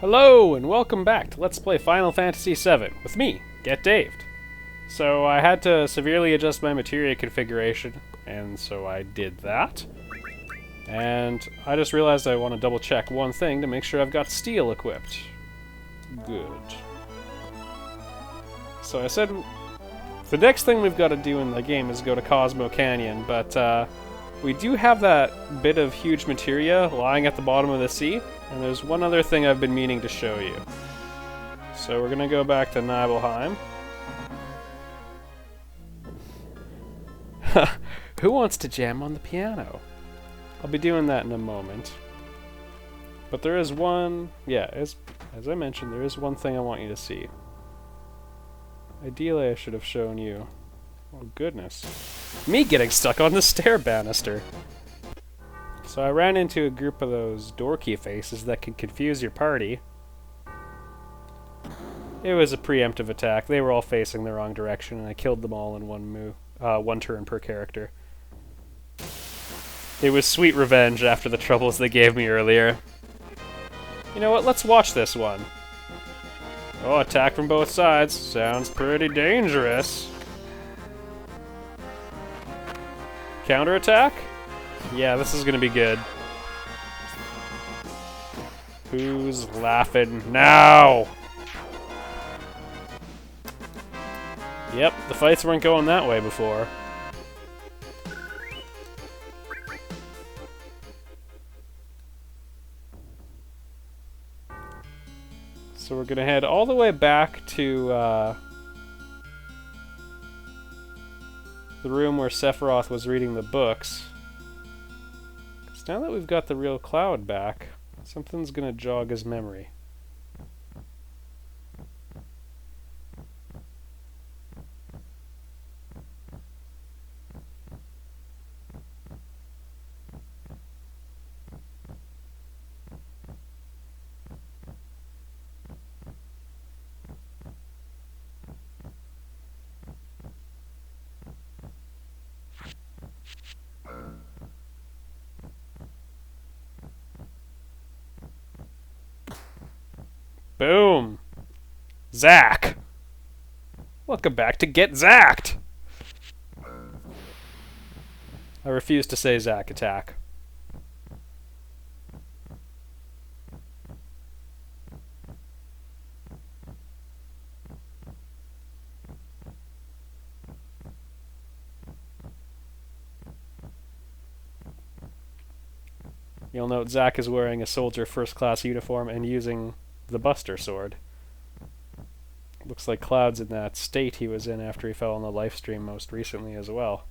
Hello, and welcome back to Let's Play Final Fantasy VII with me, Get Daved. So I had to severely adjust my materia configuration, and so I did that. And I just realized I want to double check one thing to make sure I've got steel equipped. Good. So I said the next thing we've got to do in the game is go to Cosmo Canyon, but we do have that bit of huge materia lying at the bottom of the sea, and there's one other thing I've been meaning to show you. So we're gonna go back to Nibelheim. Who wants to jam on the piano? I'll be doing that in a moment. But there is one... yeah, as I mentioned, there is one thing I want you to see. Ideally, I should have shown you. Oh, goodness. Me getting stuck on the stair banister! So I ran into a group of those dorky faces that can confuse your party. It was a preemptive attack. They were all facing the wrong direction, and I killed them all in one turn per character. It was sweet revenge after the troubles they gave me earlier. You know what? Let's watch this one. Oh, attack from both sides. Sounds pretty dangerous. Counterattack? Yeah, this is gonna be good. Who's laughing now? Yep, the fights weren't going that way before. So we're gonna head all the way back to the room where Sephiroth was reading the books. 'Cause now that we've got the real Cloud back, something's gonna jog his memory. Boom! Zack! Welcome back to Get Zacked! I refuse to say Zack attack. You'll note Zack is wearing a soldier first class uniform and using the Buster Sword. Looks like Cloud's in that state he was in after he fell on the live stream most recently as well.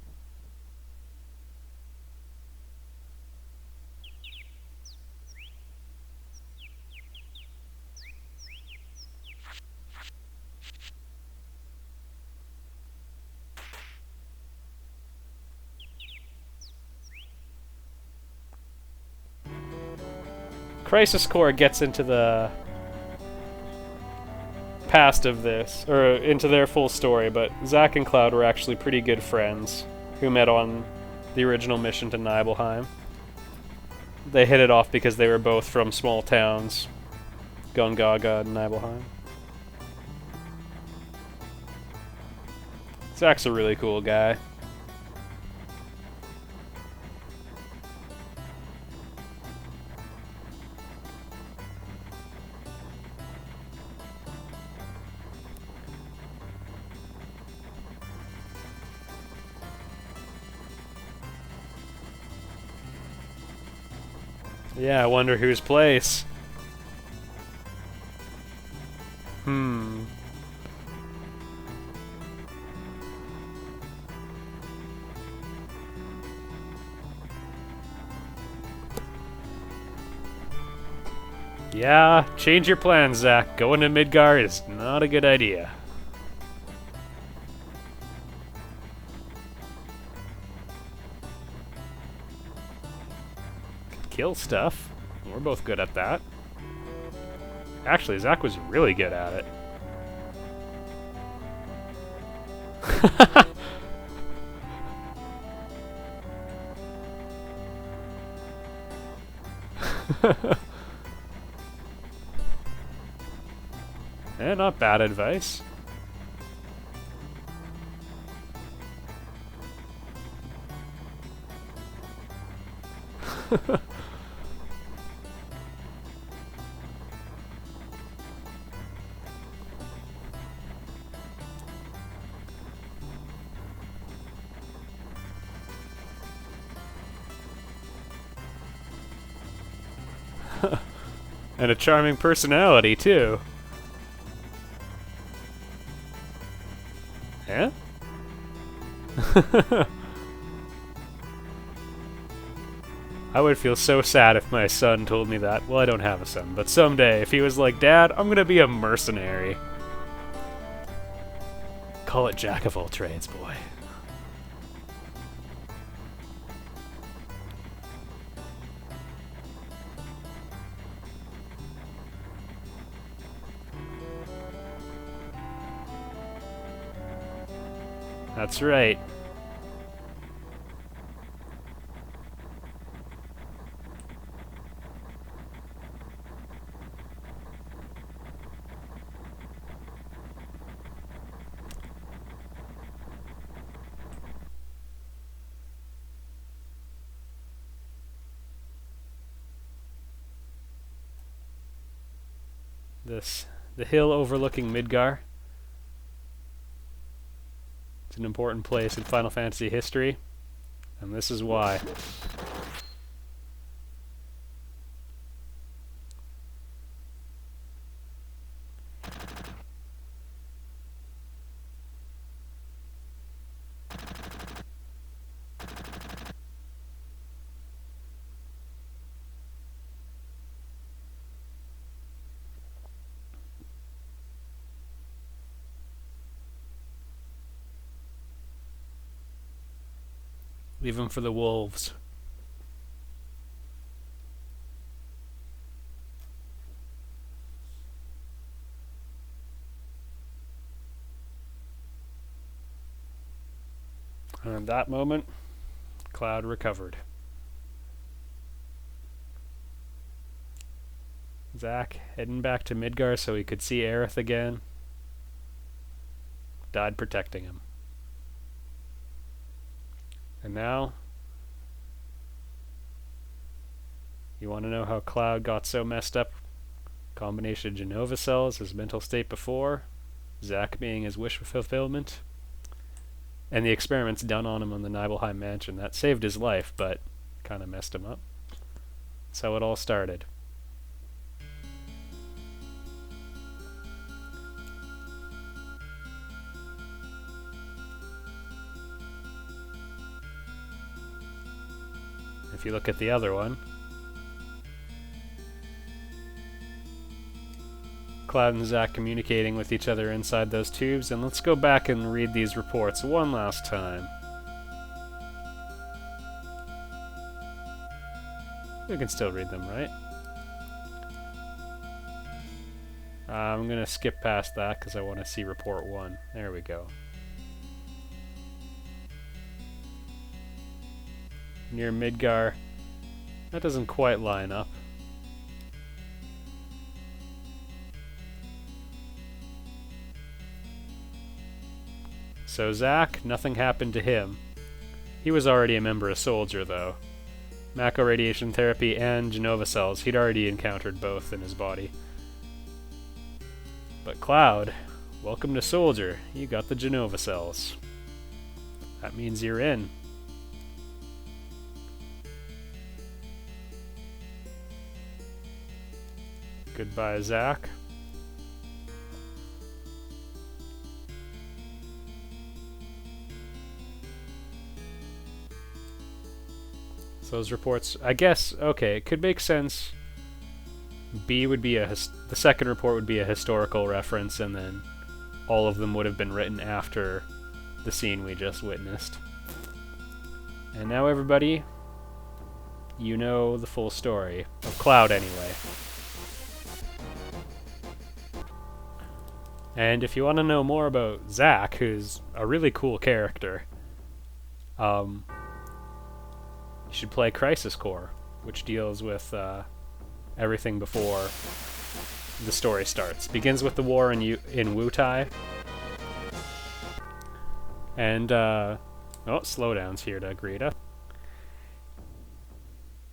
Crisis Core gets into the past of this, or into their full story, but Zack and Cloud were actually pretty good friends who met on the original mission to Nibelheim. They hit it off because they were both from small towns, Gongaga and Nibelheim. Zack's a really cool guy. Yeah, I wonder whose place. Yeah, change your plans, Zack. Going to Midgar is not a good idea. Kill stuff. We're both good at that. Actually, Zack was really good at it. Eh, not bad advice. And a charming personality, too. Yeah? I would feel so sad if my son told me that. Well, I don't have a son, but someday, if he was like, Dad, I'm gonna be a mercenary. Call it Jack of all trades, boy. That's right. The hill overlooking Midgar. It's an important place in Final Fantasy history, and this is why. Leave them for the wolves. And at that moment, Cloud recovered. Zack, heading back to Midgar so he could see Aerith again, died protecting him. And now, you want to know how Cloud got so messed up? Combination of Genova cells, his mental state before, Zack being his wish fulfillment, and the experiments done on him on the Nibelheim mansion. That saved his life, but kind of messed him up. That's how it all started. If you look at the other one, Cloud and Zack communicating with each other inside those tubes, and let's go back and read these reports one last time. We can still read them, right? I'm gonna skip past that because I want to see report 1. There we go. Near Midgar. That doesn't quite line up. So Zack, nothing happened to him. He was already a member of Soldier, though. Macro radiation therapy and Genova cells, he'd already encountered both in his body. But Cloud, welcome to Soldier. You got the Genova cells. That means you're in. Goodbye, Zack. So those reports, I guess, okay, it could make sense. B would be the second report would be a historical reference, and then all of them would have been written after the scene we just witnessed. And now everybody, you know the full story of Cloud anyway. And if you want to know more about Zack, who's a really cool character, you should play Crisis Core, which deals with everything before the story starts. Begins with the war in Wutai. And, oh, slowdown's here to greet us.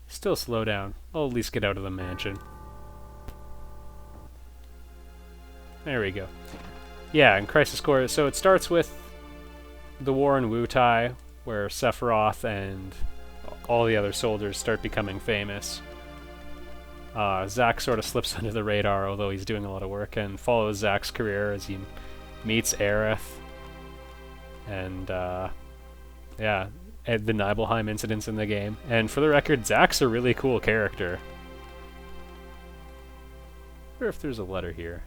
Still slow down. I'll at least get out of the mansion. There we go. Yeah, in Crisis Core, so it starts with the war in Wutai, where Sephiroth and all the other soldiers start becoming famous. Zack sort of slips under the radar, although he's doing a lot of work, and follows Zack's career as he meets Aerith. And, yeah, the Nibelheim incidents in the game. And for the record, Zack's a really cool character. I wonder if there's a letter here.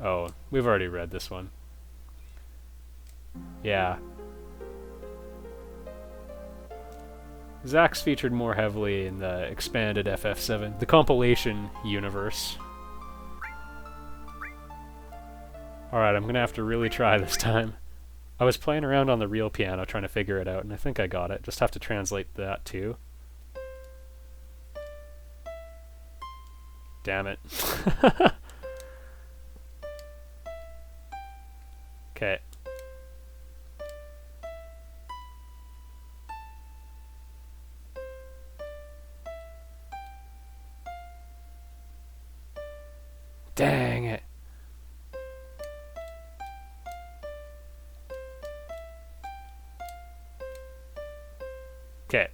Oh, we've already read this one. Yeah. Zack's featured more heavily in the expanded FF7, the compilation universe. Alright, I'm gonna have to really try this time. I was playing around on the real piano trying to figure it out, and I think I got it. Just have to translate that too. Damn it. Okay. Dang it. Okay.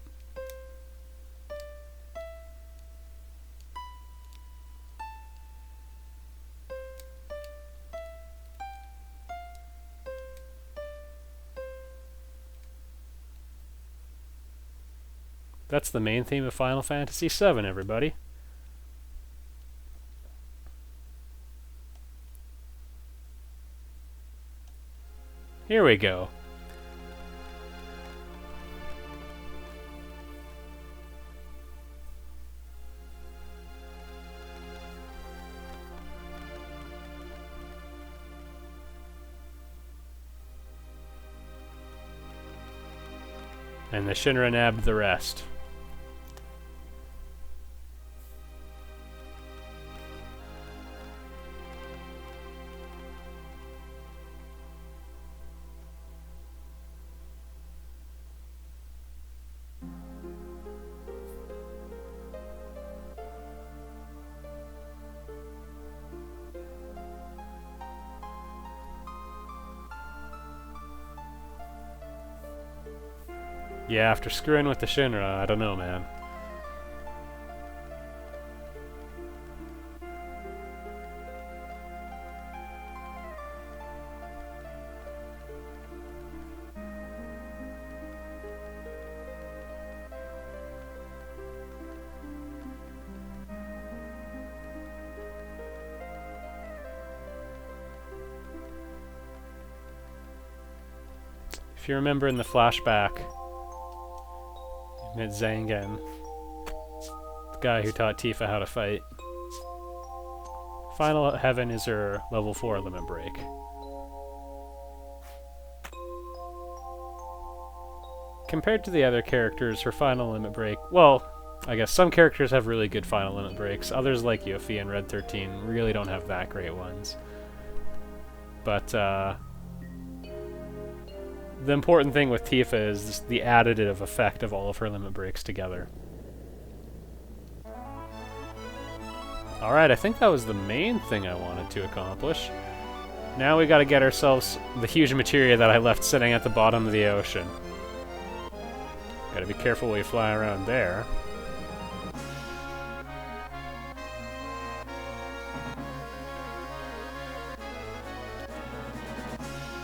That's the main theme of Final Fantasy VII, everybody. Here we go. And the Shinra nabbed the rest. Yeah, after screwing with the Shinra, I don't know, man. If you remember in the flashback, met Zangan, the guy who taught Tifa how to fight. Final Heaven is her level 4 limit break. Compared to the other characters, her final limit break, well, I guess some characters have really good final limit breaks. Others, like Yuffie and Red 13, really don't have that great ones. But, the important thing with Tifa is the additive effect of all of her limit breaks together. Alright, I think that was the main thing I wanted to accomplish. Now we gotta get ourselves the huge materia that I left sitting at the bottom of the ocean. Gotta be careful while you fly around there.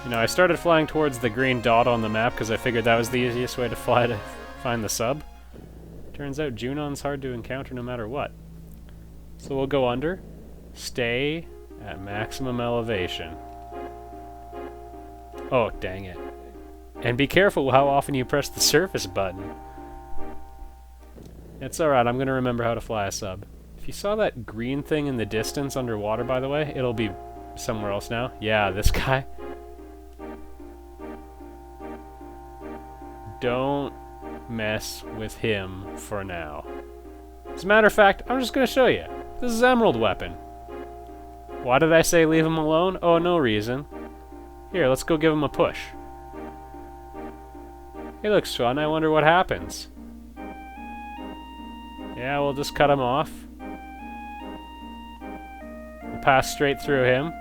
You know, I started flying towards the green dot on the map because I figured that was the easiest way to fly to find the sub. Turns out Junon's hard to encounter no matter what. So we'll go under, stay at maximum elevation. Oh, dang it. And be careful how often you press the surface button. It's alright, I'm gonna remember how to fly a sub. If you saw that green thing in the distance underwater, by the way, it'll be somewhere else now. Yeah, this guy. Don't mess with him for now. As a matter of fact, I'm just going to show you. This is Emerald Weapon. Why did I say leave him alone? Oh, no reason. Here, let's go give him a push. He looks fun. I wonder what happens. Yeah, we'll just cut him off. We'll pass straight through him.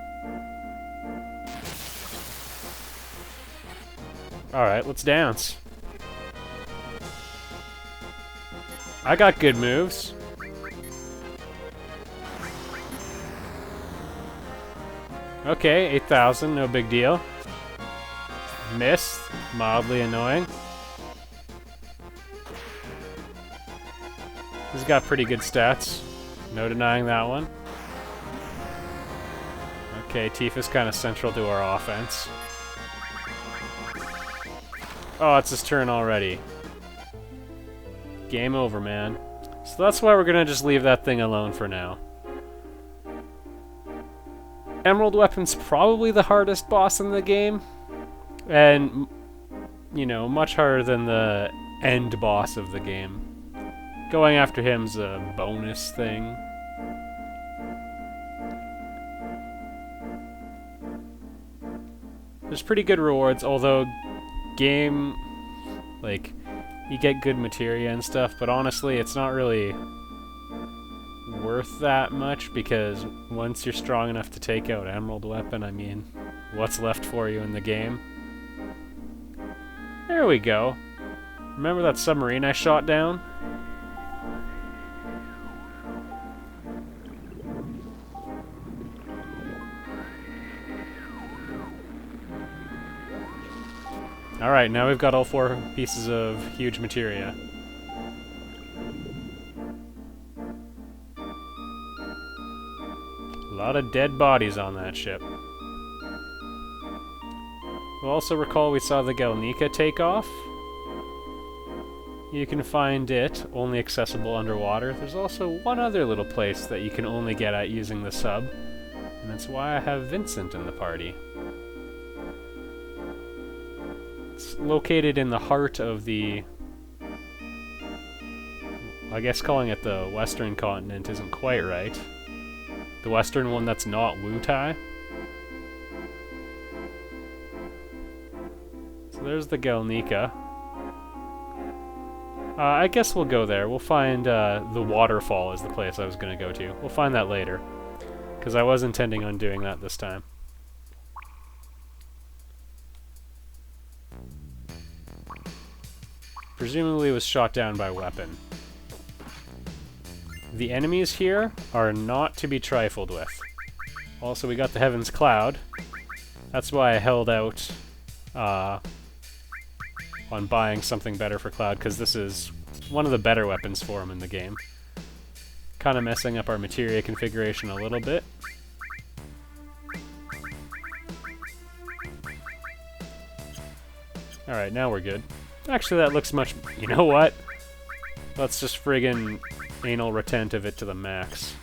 Alright, let's dance. I got good moves. Okay, 8,000, no big deal. Missed, mildly annoying. He's got pretty good stats. No denying that one. Okay, Tifa's kind of central to our offense. Oh, it's his turn already. Game over, man. So that's why we're gonna just leave that thing alone for now. Emerald Weapon's probably the hardest boss in the game. And, you know, much harder than the end boss of the game. Going after him's a bonus thing. There's pretty good rewards, although game, like, you get good materia and stuff, but honestly, it's not really worth that much, because once you're strong enough to take out Emerald Weapon, I mean, what's left for you in the game? There we go. Remember that submarine I shot down? Alright, now we've got all 4 pieces of huge materia. A lot of dead bodies on that ship. We'll also recall we saw the Galnica take off. You can find it, only accessible underwater. There's also one other little place that you can only get at using the sub, and that's why I have Vincent in the party. It's located in the heart of the... I guess calling it the Western continent isn't quite right. The western one that's not Wutai. So there's the Galnica. I guess we'll go there. We'll find the waterfall is the place I was going to go to. We'll find that later, because I was intending on doing that this time. Presumably it was shot down by weapon. The enemies here are not to be trifled with. Also, we got the Heaven's Cloud. That's why I held out on buying something better for Cloud, because this is one of the better weapons for him in the game. Kind of messing up our materia configuration a little bit. Alright, now we're good. Actually, that looks much... You know what? Let's just friggin' anal retentive it to the max.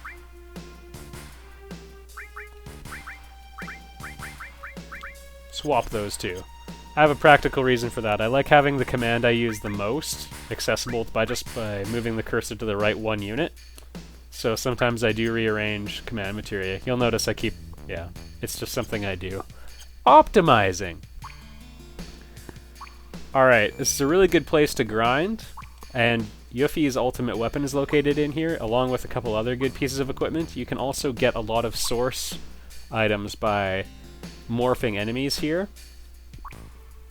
Swap those two. I have a practical reason for that. I like having the command I use the most accessible by moving the cursor to the right 1 unit. So sometimes I do rearrange command materia. You'll notice I keep... Yeah, it's just something I do. Optimizing! Alright, this is a really good place to grind, and Yuffie's ultimate weapon is located in here, along with a couple other good pieces of equipment. You can also get a lot of source items by morphing enemies here.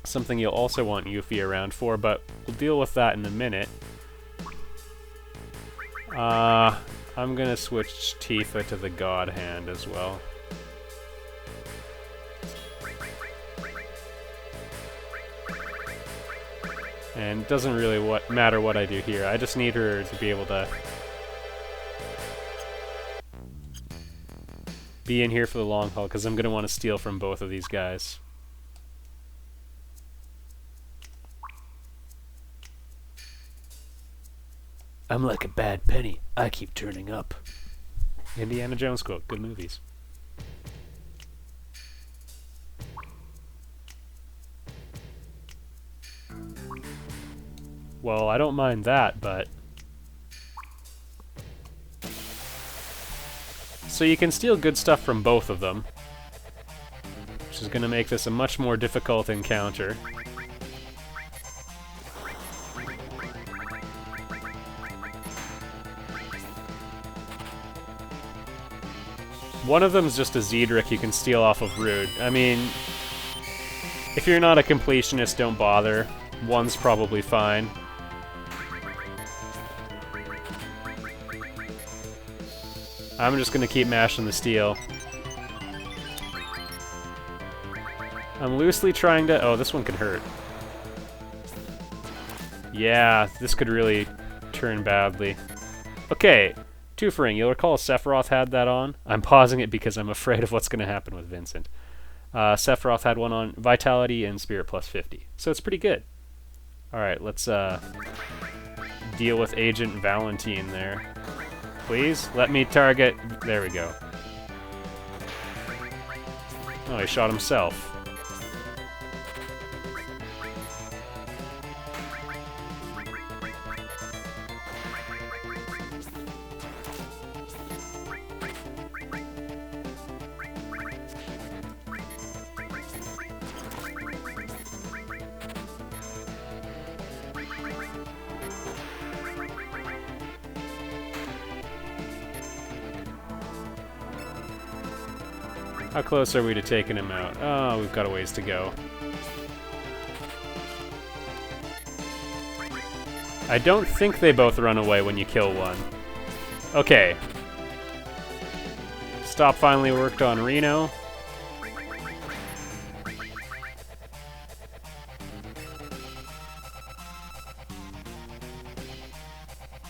Something you'll also want Yuffie around for, but we'll deal with that in a minute. I'm gonna switch Tifa to the God Hand as well. And it doesn't really matter what I do here. I just need her to be able to be in here for the long haul, because I'm going to want to steal from both of these guys. I'm like a bad penny. I keep turning up. Indiana Jones quote. Good movies. Well, I don't mind that, but... So you can steal good stuff from both of them, which is going to make this a much more difficult encounter. One of them is just a Zedric you can steal off of Rude. I mean, if you're not a completionist, don't bother. One's probably fine. I'm just gonna keep mashing the steel. I'm loosely trying to... Oh, this one could hurt. Yeah, this could really turn badly. Okay, Two-for-ring. You'll recall Sephiroth had that on. I'm pausing it because I'm afraid of what's going to happen with Vincent. Sephiroth had one on Vitality and Spirit plus 50. So it's pretty good. Alright, let's deal with Agent Valentine there. Please, let me target... There we go. Oh, he shot himself. How close are we to taking him out? Oh, we've got a ways to go. I don't think they both run away when you kill one. Okay. Stop finally worked on Reno.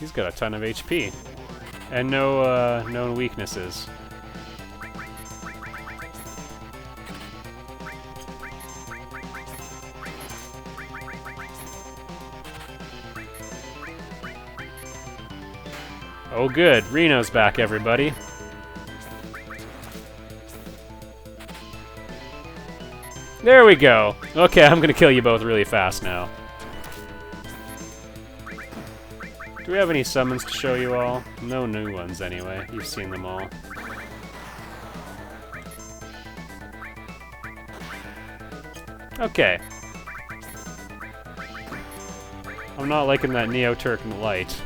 He's got a ton of HP. And no known weaknesses. Oh good, Reno's back, everybody. There we go. Okay, I'm gonna kill you both really fast now. Do we have any summons to show you all? No new ones, anyway. You've seen them all. Okay. I'm not liking that Neo-Turk light.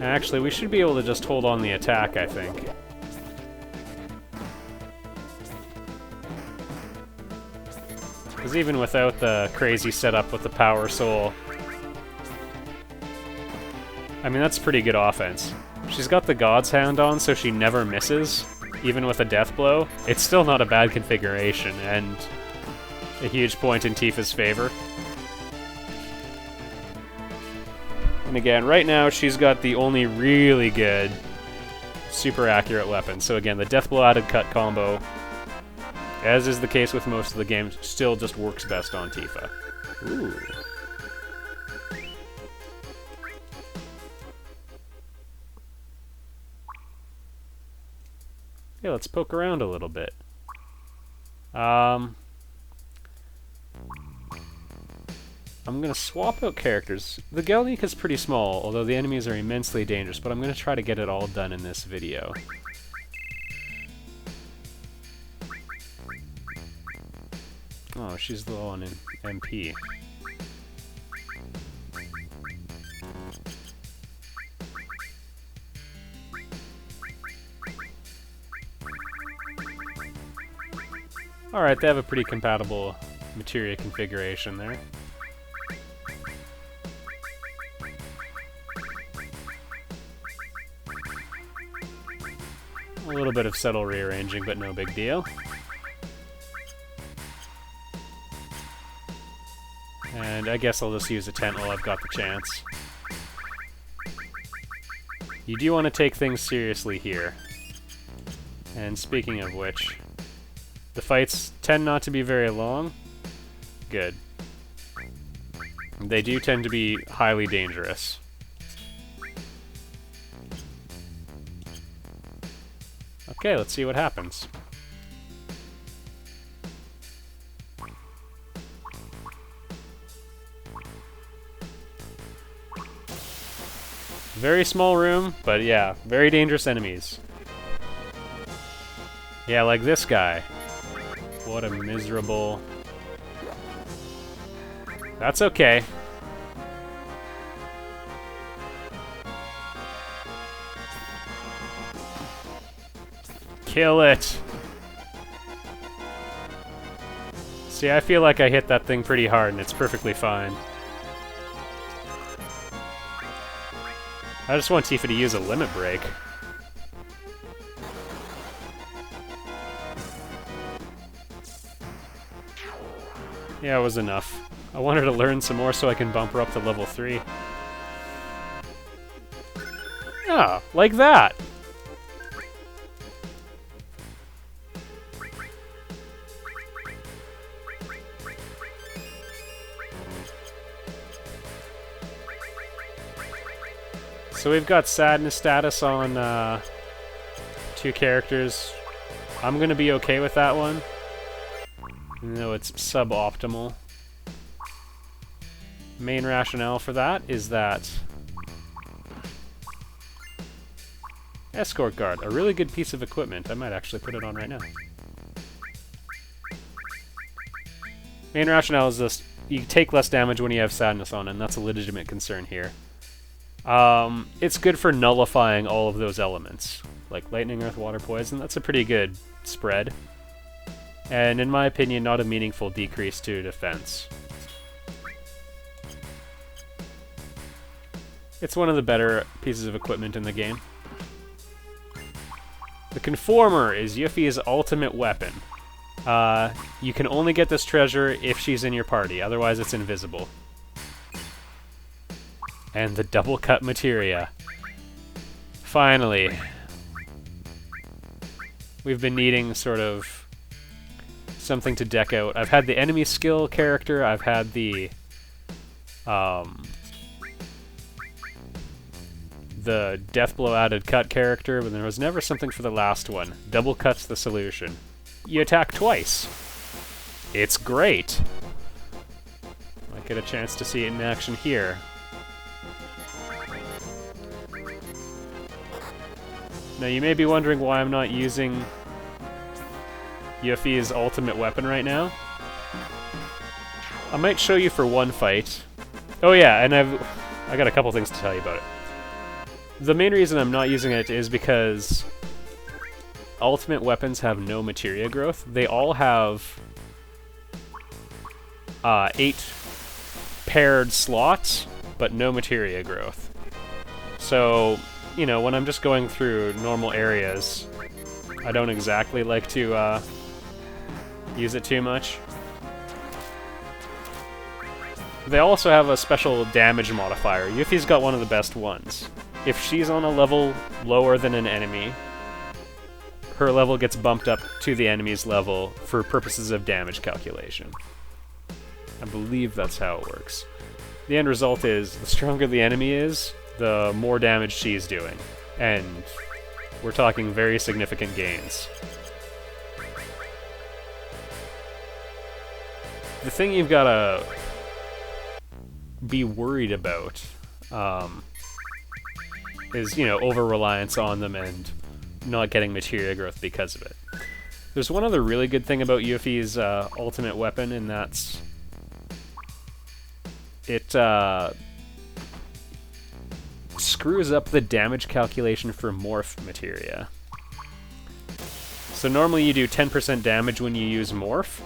Actually, we should be able to just hold on the attack, I think. Because even without the crazy setup with the Power Soul... I mean, that's pretty good offense. She's got the God's Hand on, so she never misses, even with a death blow. It's still not a bad configuration, and a huge point in Tifa's favor. And again, right now, she's got the only really good, super accurate weapon. So again, the Death Blow added cut combo, as is the case with most of the games, still just works best on Tifa. Ooh. Yeah, let's poke around a little bit. I'm going to swap out characters. The Galnik is pretty small, although the enemies are immensely dangerous, but I'm going to try to get it all done in this video. Oh, she's low on MP. Alright, they have a pretty compatible materia configuration there. A little bit of subtle rearranging, but no big deal. And I guess I'll just use a tent while I've got the chance. You do want to take things seriously here. And speaking of which, the fights tend not to be very long. Good. They do tend to be highly dangerous. Okay, let's see what happens. Very small room, but yeah, very dangerous enemies. Yeah, like this guy. What a miserable... That's okay. Kill it! See, I feel like I hit that thing pretty hard and it's perfectly fine. I just want Tifa to use a limit break. Yeah, it was enough. I want her to learn some more so I can bump her up to level 3. Ah, like that! So we've got sadness status on 2 characters. I'm gonna be okay with that one, even though it's suboptimal. Main rationale for that is that escort guard, a really good piece of equipment. I might actually put it on right now. Main rationale is this: you take less damage when you have sadness on, and that's a legitimate concern here. It's good for nullifying all of those elements, like lightning, earth, water, poison. That's a pretty good spread. And in my opinion, not a meaningful decrease to defense. It's one of the better pieces of equipment in the game. The Conformer is Yuffie's ultimate weapon. You can only get this treasure if she's in your party, otherwise it's invisible. And the double cut materia. Finally. We've been needing sort of something to deck out. I've had the enemy skill character, I've had the death blow added cut character, but there was never something for the last one. Double cut's the solution. You attack twice. It's great. Might get a chance to see it in action here. Now you may be wondering why I'm not using Yuffie's ultimate weapon right now. I might show you for one fight. Oh yeah, and I got a couple things to tell you about it. The main reason I'm not using it is because ultimate weapons have no materia growth. They all have 8 paired slots, but no materia growth. So, you know, when I'm just going through normal areas, I don't exactly like to use it too much. They also have a special damage modifier. Yuffie's got one of the best ones. If she's on a level lower than an enemy, her level gets bumped up to the enemy's level for purposes of damage calculation. I believe that's how it works. The end result is, the stronger the enemy is, the more damage she's doing. And we're talking very significant gains. The thing you've got to be worried about is, you know, over-reliance on them and not getting materia growth because of it. There's one other really good thing about Yuffie's ultimate weapon, and that's it screws up the damage calculation for morph materia. So normally you do 10% damage when you use morph,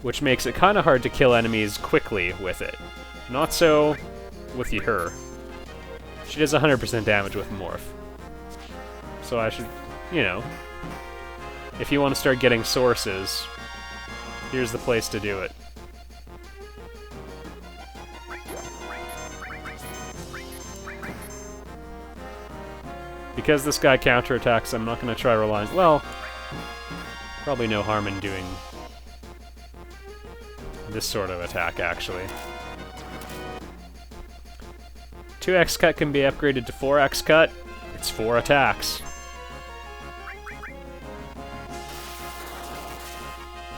which makes it kind of hard to kill enemies quickly with it. Not so with her. She does 100% damage with morph. So I should, you know, if you want to start getting sources, here's the place to do it. Because this guy counterattacks, I'm not going to try relying... Well, probably no harm in doing this sort of attack, actually. 2x cut can be upgraded to 4x cut. It's 4 attacks.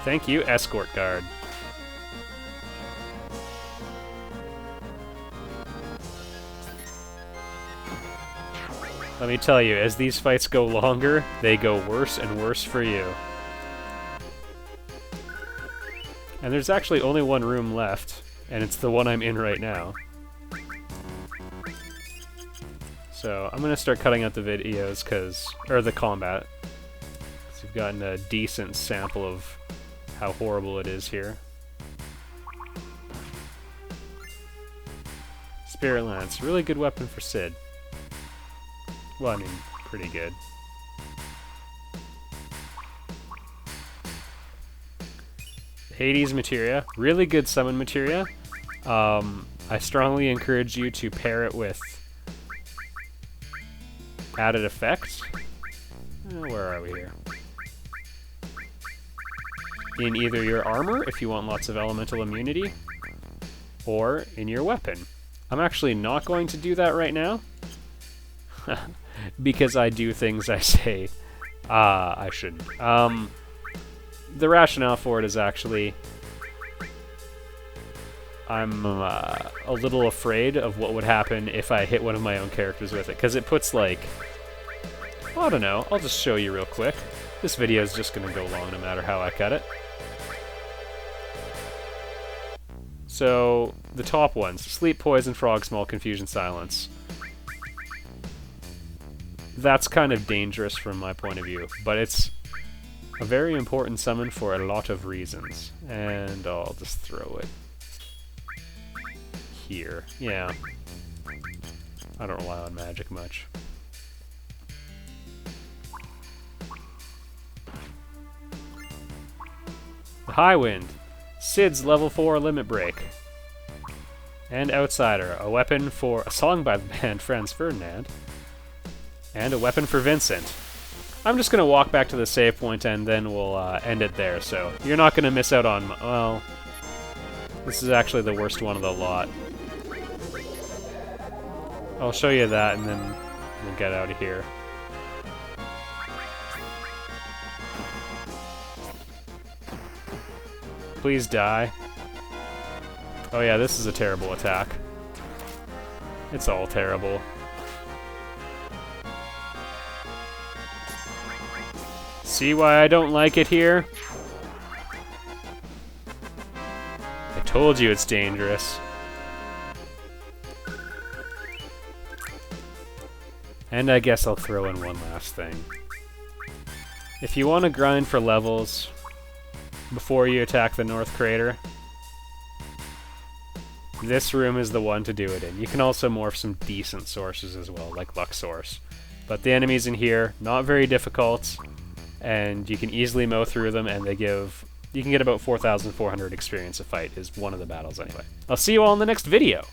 Thank you, escort guard. Let me tell you, as these fights go longer, they go worse and worse for you. And there's actually only one room left, and it's the one I'm in right now. So I'm gonna start cutting out the videos, or the combat, because we've gotten a decent sample of how horrible it is here. Spirit Lance, really good weapon for Sid. Well, I mean, pretty good. Hades materia, really good summon materia. I strongly encourage you to pair it with added effects. Where are we here? In either your armor, if you want lots of elemental immunity, or in your weapon. I'm actually not going to do that right now, because I do things I say I shouldn't. The rationale for it is actually I'm a little afraid of what would happen if I hit one of my own characters with it, because it puts, like, well, I don't know, I'll just show you real quick. This video is just going to go long no matter how I cut it. So, the top ones, Sleep, Poison, Frog, Small, Confusion, Silence. That's kind of dangerous from my point of view, but it's a very important summon for a lot of reasons. And I'll just throw it here. Yeah. I don't rely on magic much. The High Wind. Sid's level 4 limit break. And Outsider, a weapon for a song by the band Franz Ferdinand. And a weapon for Vincent. I'm just going to walk back to the save point and then we'll end it there, so you're not going to miss out on, well, this is actually the worst one of the lot. I'll show you that and then we'll get out of here. Please die. Oh yeah, this is a terrible attack. It's all terrible. See why I don't like it here? I told you it's dangerous. And I guess I'll throw in one last thing. If you want to grind for levels before you attack the North Crater, this room is the one to do it in. You can also morph some decent sources as well, like Luxor's. But the enemies in here, not very difficult, and you can easily mow through them, and they give... You can get about 4,400 experience a fight, is one of the battles anyway. I'll see you all in the next video!